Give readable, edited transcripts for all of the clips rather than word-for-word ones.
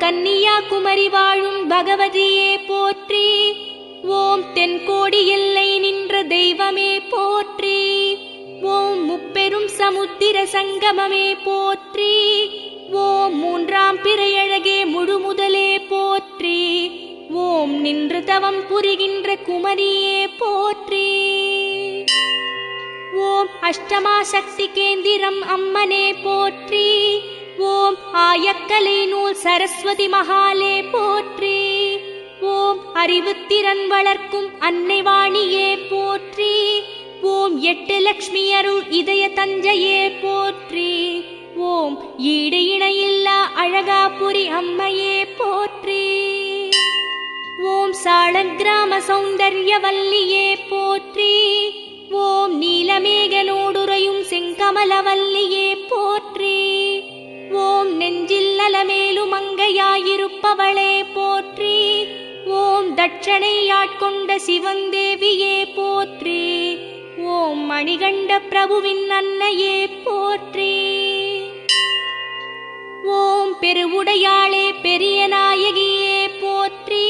கன்னியாகுமரி வாழும் பகவதியே போற்றி. ஓம் தென்கோடி எல்லை நின்ற தெய்வமே போற்றி. ஓம் முப்பெரும் சமுத்திர சங்கமமே போற்றி. ஓம் மூன்றாம் பிறையழகே முழுமுதலே போற்றி. ஓம் நின்று தவம் புரிகின்ற குமரியே போற்றி. ஓம் அஷ்டமா சக்தி கேந்திரம் அம்மனே போற்றி. ஓம் ஆயக்கலை நூல் சரஸ்வதி மகாலே போற்றி. ஓம் அறிவுத்திறன் வளர்க்கும் அன்னை வாணியே போற்றி. ஓம் எட்டு லக்ஷ்மி அருள் இதய தஞ்சையே போற்றி. ஓம் ஈடு இணையில்லா அழகாபுரி அம்மையே போற்றி. ஓம் சாளக்கிராம சௌந்தர்யவல்லியே போற்றி. ஓம் நீலமேகலோடுறையும் செங்கமலவல்லியே போற்றி. ஓம் நெஞ்சில் நலமேலும் மங்கையாயிருப்பவளே போற்றி. ஓம் தட்சணையாட்கொண்ட சிவந்தேவியே போற்றி. ஓம் மணிகண்ட பிரபுவின் அன்னையே போற்றி. ஓம் பெருவுடையாளே பெரிய நாயகியே போற்றி.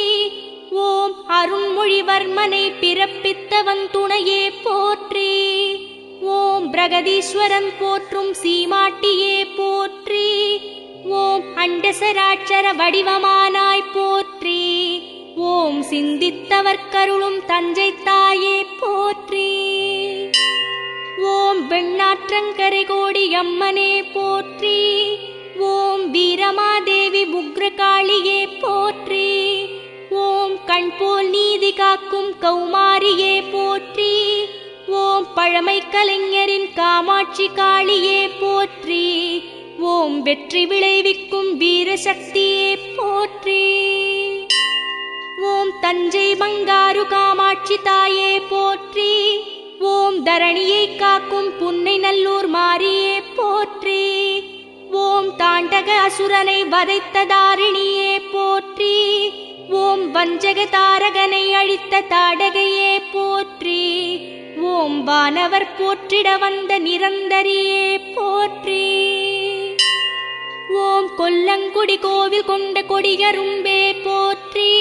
ஓம் அருண்மொழிவர்மனை பிறப்பித்தவன் துணையே போற்றி. ஓம் பிரகதீஸ்வரன் போற்றும் சீமாட்டியே போற்றி. ஓம் அண்டசராட்சர வடிவமானாய் போற்றி. ஓம் சிந்தித்தவர்க்கருளும் தஞ்சை தாயே போற்றி. ஓம் வெண்ணாற்றங்கரை கோடி அம்மனே போற்றி. ஓம் வீரமாதேவி உக்ரகாளியே போற்றி. ஓம் கண்போல் நீதி காக்கும் கௌமாரியே போற்றி. ஓம் பழமை கலைஞரின் காமாட்சி காளியே போற்றி. ஓம் வெற்றி விளைவிக்கும் வீரசக்தியே போற்றி. ஓம் தஞ்சை பங்காரு காமாட்சி தாயே போற்றி. ஓம் தரணியை காக்கும் புன்னை நல்லூர் மாரியே போற்றி. ஓம் தாண்டக அசுரனை வதைத்த தாரிணியே போற்றி. ஓம் வஞ்சக தாரகனை அழித்த தாடகையே போற்றி. ஓம் வானவர் போற்றிட வந்த நிரந்தரியே போற்றி. ஓம் கொல்லங்குடி கோவில் கொண்ட கொடியரும்பே போற்றி.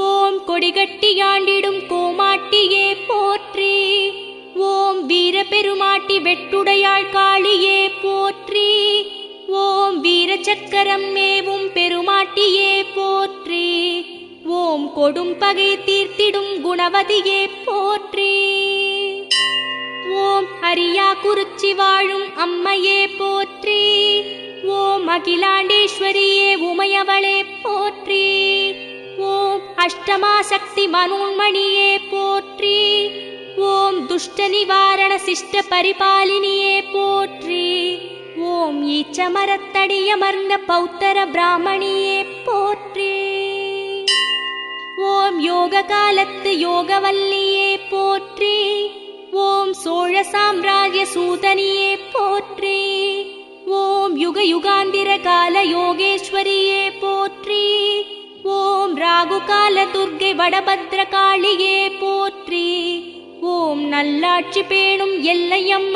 ஓம் கொடிகட்டியாண்டிடும் கோமாட்டியே போற்றி. ஓம் வீரபெருமாட்டி வெட்டுடையாள் காளியே போற்றி. ஓம் வீரச்சக்கரம் மேவும் பெருமாட்டியே போற்றி. ஓம் கொடும் பகை தீர்த்திடும் குணவதியே போற்றி. ஓம் அரியா குறிச்சி வாழும் அம்மையே போற்றி. ஓம் அகிலாண்டேஸ்வரியே உமையவளே போற்றி. ஓம் அஷ்டமா சக்தி மனோன்மணியே போற்றி. ஓம் துஷ்ட நிவாரண சிஷ்ட பரிபாலினியே போற்றி. ஓம் ஈச்சமரத்தடியமர்ந்த பௌத்தர பிராமணியே போற்றி. ஓம் யோக காலத்து யோகவல்லியே போற்றி. ஓம் சோழ சாம்ராஜ்ய சூதனியே போற்றி. ஓம் யுக யுகாந்திர கால யோகேஸ்வரியே போற்றி. ஓம் ராகு கால துர்க்கை வடபத்ர காளியே போற்றி. ஓம் நல்லாட்சி பேணும் எல்லையம்ம